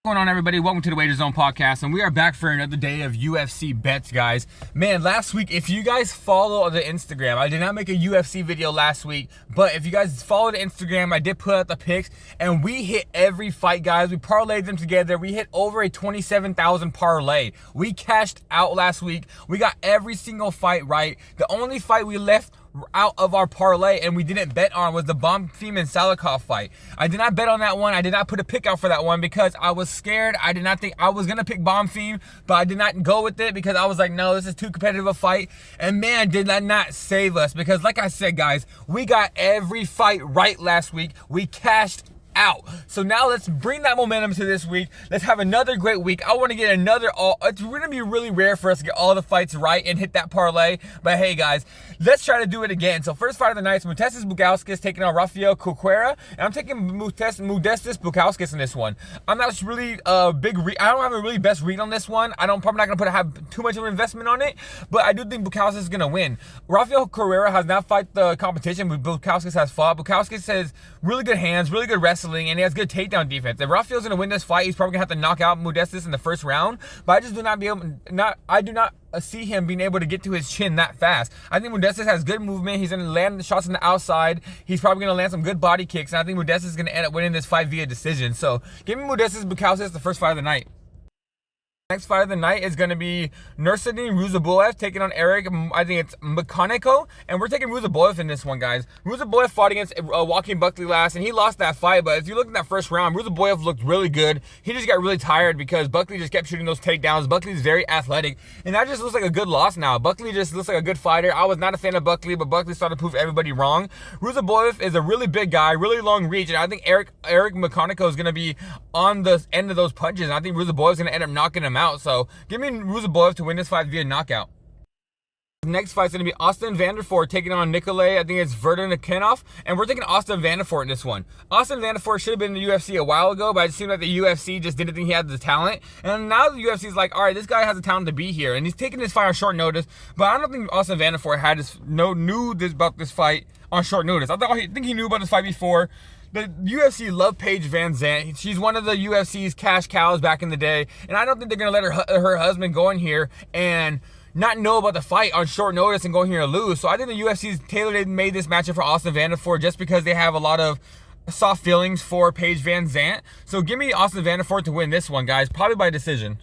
What's going on, everybody? Welcome to the Wager Zone podcast, and we are back for another day of UFC bets, guys. Man, last week, if you guys follow the Instagram, I did not make a UFC video last week, but if you guys follow the Instagram, I did put out the picks, and we hit every fight, guys. We parlayed them together. We hit over a 27,000 parlay. We cashed out last week. We got every single fight right. The only fight we left out of our parlay and we didn't bet on was the Bonfim and Salikov fight. I did not bet on that one. I did not put a pick out for that one because I was scared. I did not think I was gonna pick Bonfim, but I did not go with it because I was like, no, this is too competitive a fight. And man, did that not save us, because like I said, guys, we got every fight right last week. We cashed out. So now let's bring that momentum to this week. Let's have another great week. I want to get another it's going to be really rare for us to get all the fights right and hit that parlay, but hey guys, let's try to do it again. So first fight of the night is Bukauskas-Ruziboev taking on Rafael Correia, and I'm taking Modestas Bukauskas in this one. I'm not really I don't have a really best read on this one. Probably not going to have too much of an investment on it, but I do think Bukauskas is going to win. Rafael Correia has not fought the competition, but Bukauskas has fought. Bukauskas has really good hands, really good wrestling, and he has good takedown defense. If Rafael's going to win this fight, he's probably going to have to knock out Modestas in the first round, but I just do not see him being able to get to his chin that fast. I think Modestas has good movement. He's going to land the shots on the outside. He's probably going to land some good body kicks, and I think Modestas is going to end up winning this fight via decision. So give me Modestas Bukauskas, the first fight of the night. Next fight of the night is going to be Vanderford taking on Eric, I think it's Mechanico, and we're taking Ruziboev in this one, guys. Ruziboev fought against Joaquin Buckley last, and he lost that fight, but if you look at that first round, Ruziboev looked really good. He just got really tired because Buckley just kept shooting those takedowns. Buckley's very athletic, and that just looks like a good loss now. Buckley just looks like a good fighter. I was not a fan of Buckley, but Buckley started to prove everybody wrong. Ruziboev is a really big guy, really long reach, and I think Eric Mechanico is going to be on the end of those punches, and I think Ruziboev is going to end up knocking him out. So give me Ruziboev to win this fight via knockout. The next fight is going to be Aslan Vanderford taking on Nikolai, I think it's Verdenikov, and we're taking Aslan Vanderford in this one. Aslan Vanderford should have been in the UFC a while ago, but it seemed like the UFC just didn't think he had the talent. And now the UFC is like, all right, this guy has the talent to be here, and he's taking this fight on short notice. But I don't think Aslan Vanderford knew about this fight on short notice. I think he knew about this fight before. The UFC love Paige Van Zandt. She's one of the UFC's cash cows back in the day, and I don't think they're going to let her husband go in here and not know about the fight on short notice and go in here and lose. So I think the UFC's made this matchup for Aslan Vanderford just because they have a lot of soft feelings for Paige Van Zandt. So give me Aslan Vanderford to win this one, guys, probably by decision.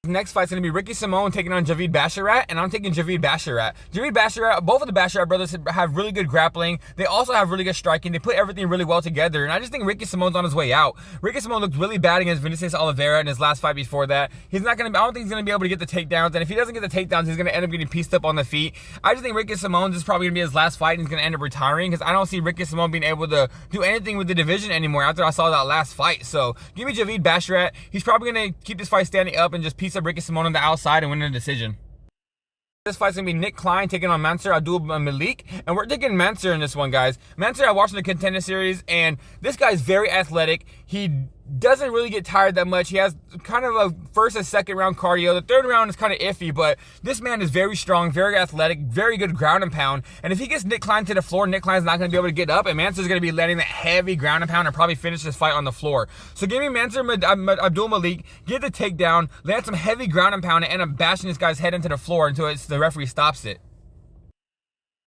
The next fight's going to be Ricky Simon taking on Javid Basharat, and I'm taking Javid Basharat. Javid Basharat, both of the Basharat brothers have really good grappling. They also have really good striking. They put everything really well together, and I just think Ricky Simon's on his way out. Ricky Simon looked really bad against Vinicius Oliveira in his last fight before that. I don't think he's going to be able to get the takedowns, and if he doesn't get the takedowns, he's going to end up getting pieced up on the feet. I just think Ricky Simon is probably going to be his last fight, and he's going to end up retiring, because I don't see Ricky Simon being able to do anything with the division anymore after I saw that last fight. So give me Javid Basharat. He's probably going to keep this fight standing up and just piece up Ricky Simon on the outside and win a decision. This fight's gonna be Nick Klein taking on Mansour Abdul-Malik, and we're taking Mansour in this one, guys. Mansour, I watched the Contender Series, and this guy's very athletic. He doesn't really get tired that much. He has kind of a first and second round cardio. The third round is kind of iffy, but this man is very strong, very athletic, very good ground and pound. And if he gets Nick Klein to the floor, Nick Klein's not going to be able to get up, and Mansour's going to be landing that heavy ground and pound and probably finish this fight on the floor. So give me Mansour Abdul-Malik, get the takedown, land some heavy ground and pound, and end up bashing this guy's head into the floor until the referee stops it.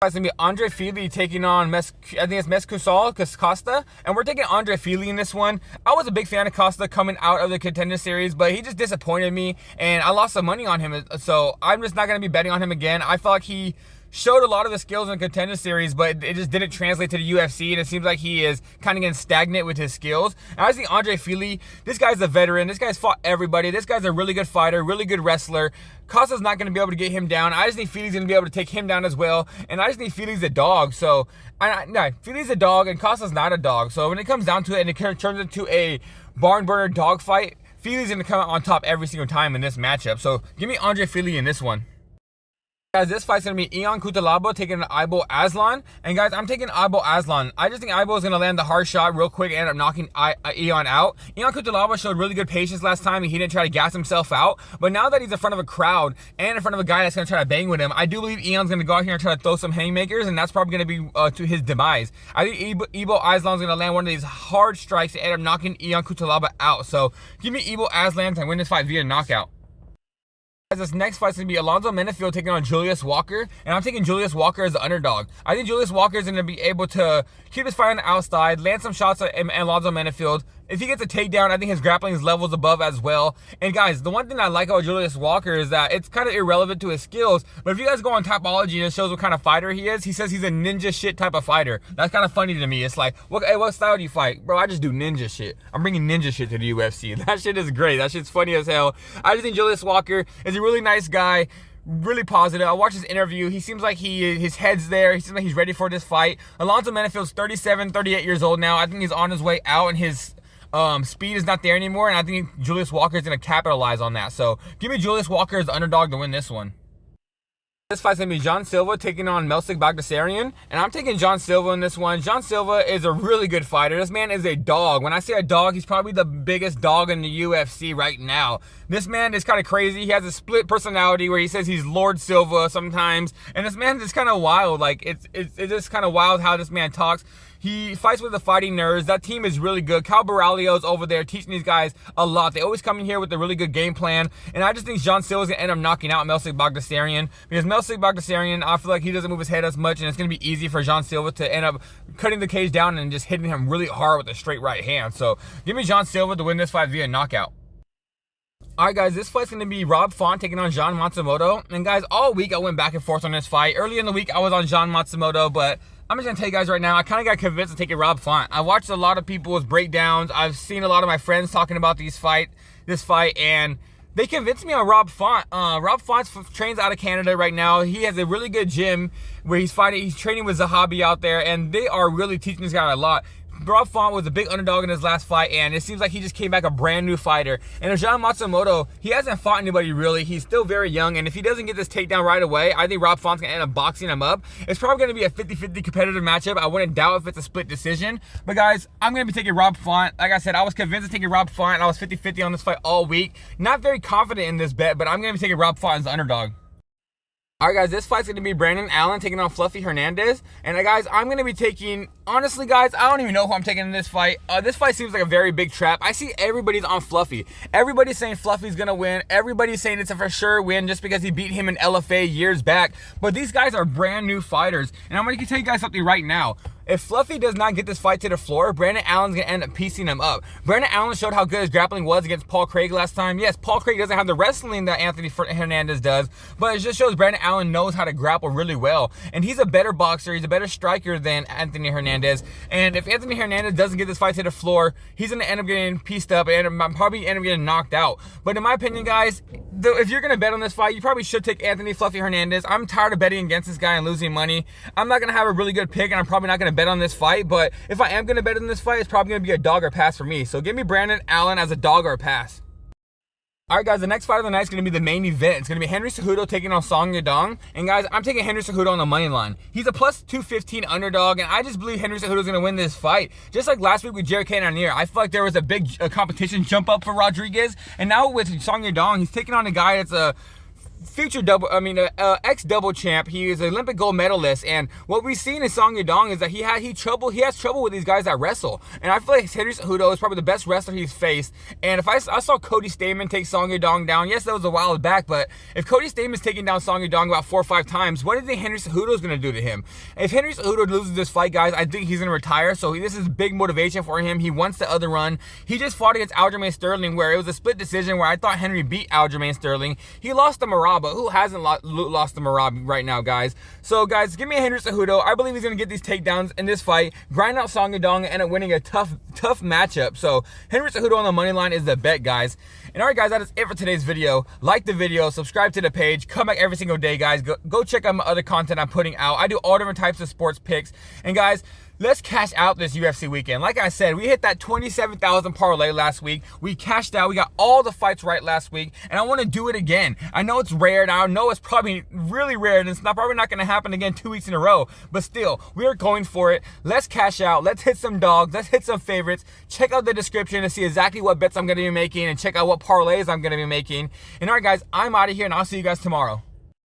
It's going to be Andre Fili taking on, I think it's Costa, and we're taking Andre Fili in this one. I was a big fan of Costa coming out of the Contender Series, but he just disappointed me, and I lost some money on him, so I'm just not going to be betting on him again. I felt like he showed a lot of his skills in the Contender Series, but it just didn't translate to the UFC, and it seems like he is kind of getting stagnant with his skills. And I think Andre Fili, this guy's a veteran. This guy's fought everybody. This guy's a really good fighter, really good wrestler. Costa's not going to be able to get him down. I just think Fili's going to be able to take him down as well, and I just think Fili's a dog. So, Fili's a dog, and Costa's not a dog. So when it comes down to it, and it turns into a barn burner dog fight, Fili's going to come out on top every single time in this matchup. So give me Andre Fili in this one. Guys, this fight's gonna be Ion Cutelaba taking Aibo Aslan, and guys, I'm taking Aibo Aslan. I just think Aibo is gonna land the hard shot real quick and end up knocking Ion out. Ion Cutelaba showed really good patience last time, and he didn't try to gas himself out. But now that he's in front of a crowd and in front of a guy that's gonna try to bang with him, I do believe Ion's gonna go out here and try to throw some haymakers, and that's probably gonna be to his demise. I think Aibo Aslan's gonna land one of these hard strikes and end up knocking Ion Cutelaba out. So give me Aibo Aslan to win this fight via knockout. This next fight's going to be Alonzo Menefield taking on Julius Walker, and I'm taking Julius Walker as the underdog. I think Julius Walker is going to be able to keep his fight on the outside, land some shots at Alonzo Menefield. If he gets a takedown, I think his grappling is levels above as well. And guys, the one thing I like about Julius Walker is that it's kind of irrelevant to his skills, but if you guys go on Tapology, it shows what kind of fighter he is. He says he's a ninja shit type of fighter. That's kind of funny to me. It's like, hey, what style do you fight? Bro, I just do ninja shit. I'm bringing ninja shit to the UFC. That shit is great. That shit's funny as hell. I just think Julius Walker is a really nice guy. Really positive. I watched his interview. He seems like his head's there. He seems like he's ready for this fight. Alonzo Menefield's 37, 38 years old now. I think he's on his way out, and his speed is not there anymore, and I think Julius Walker is going to capitalize on that. So give me Julius Walker as the underdog to win this one. This fight's going to be John Silva taking on Melsik Bagdasaryan, and I'm taking John Silva in this one. John Silva is a really good fighter. This man is a dog. When I say a dog, he's probably the biggest dog in the UFC right now. This man is kind of crazy. He has a split personality where he says he's Lord Silva sometimes, and this man is kind of wild. Like, it's just kind of wild how this man talks. He fights with the fighting nerds. That team is really good. Cal Baralio's over there teaching these guys a lot. They always come in here with a really good game plan. And I just think John Silva's going to end up knocking out Melsik Bagdasaryan. Because Melsik Bagdasaryan, I feel like he doesn't move his head as much. And it's going to be easy for John Silva to end up cutting the cage down and just hitting him really hard with a straight right hand. So give me John Silva to win this fight via knockout. Alright guys, this fight's going to be Rob Font taking on John Matsumoto. And guys, all week I went back and forth on this fight. Early in the week I was on John Matsumoto, but I'm just going to tell you guys right now, I kind of got convinced to take Rob Font. I watched a lot of people's breakdowns. I've seen a lot of my friends talking about this fight, and they convinced me on Rob Font. Rob Font trains out of Canada right now. He has a really good gym where he's training with Zahabi out there, and they are really teaching this guy a lot. Rob Font was a big underdog in his last fight, and it seems like he just came back a brand new fighter. And John Matsumoto, he hasn't fought anybody really. He's still very young, and if he doesn't get this takedown right away, I think Rob Font's going to end up boxing him up. It's probably going to be a 50-50 competitive matchup. I wouldn't doubt if it's a split decision. But guys, I'm going to be taking Rob Font. Like I said, I was convinced to take Rob Font. I was 50-50 on this fight all week. Not very confident in this bet, but I'm going to be taking Rob Font as the underdog. Alright guys, this fight's going to be Brandon Allen taking on Fluffy Hernandez. And guys, I'm going to be taking, honestly guys, I don't even know who I'm taking in this fight. This fight seems like a very big trap. I see everybody's on Fluffy. Everybody's saying Fluffy's going to win. Everybody's saying it's a for sure win just because he beat him in LFA years back. But these guys are brand new fighters. And I'm going to tell you guys something right now. If Fluffy does not get this fight to the floor, Brandon Allen's going to end up piecing him up. Brandon Allen showed how good his grappling was against Paul Craig last time. Yes, Paul Craig doesn't have the wrestling that Anthony Hernandez does, but it just shows Brandon Allen knows how to grapple really well. And he's a better boxer. He's a better striker than Anthony Hernandez. And if Anthony Hernandez doesn't get this fight to the floor, he's going to end up getting pieced up and probably end up getting knocked out. But in my opinion, guys, if you're going to bet on this fight, you probably should take Anthony Fluffy Hernandez. I'm tired of betting against this guy and losing money. I'm not going to have a really good pick, and I'm probably not going to bet on this fight, but if I am going to bet on this fight, it's probably going to be a dog or pass for me. So give me Brandon Allen as a dog or a pass. Alright guys, the next fight of the night is going to be the main event. It's going to be Henry Cejudo taking on Song Yadong. And guys, I'm taking Henry Cejudo on the money line. He's a plus 215 underdog, and I just believe Henry Cejudo is going to win this fight. Just like last week with Jared Cannonier, I feel like there was a big competition jump up for Rodriguez. And now with Song Yadong, he's taking on a guy that's a ex-double champ. He is an Olympic gold medalist, and what we've seen in Song Yadong is that he has trouble with these guys that wrestle. And I feel like Henry Cejudo is probably the best wrestler he's faced. And if I saw Cody Stamann take Song Yadong down, yes, that was a while back, but if Cody Stamann's taking down Song Yadong about 4 or 5 times, what do you think Henry Cejudo is going to do to him? If Henry Cejudo loses this fight, guys, I think he's going to retire. So this is big motivation for him. He wants the other run. He just fought against Aljamain Sterling, where it was a split decision where I thought Henry beat Aljamain Sterling. He lost to Marab, but who hasn't lost to Marab right now, guys? So, guys, give me a Henry Cejudo. I believe he's going to get these takedowns in this fight, grind out Song Yadong, and end up winning a tough matchup. So, Henry Cejudo on the money line is the bet, guys. And alright, guys, that is it for today's video. Like the video, subscribe to the page, come back every single day, guys. Go check out my other content I'm putting out. I do all different types of sports picks. And, guys, let's cash out this UFC weekend. Like I said, we hit that 27,000 parlay last week. We cashed out. We got all the fights right last week, and I want to do it again. I know it's rare, and I know it's probably really rare, and it's probably not going to happen again 2 weeks in a row, but still, we are going for it. Let's cash out. Let's hit some dogs. Let's hit some favorites. Check out the description to see exactly what bets I'm going to be making, and check out what parlays I'm going to be making. And all right, guys, I'm out of here, and I'll see you guys tomorrow.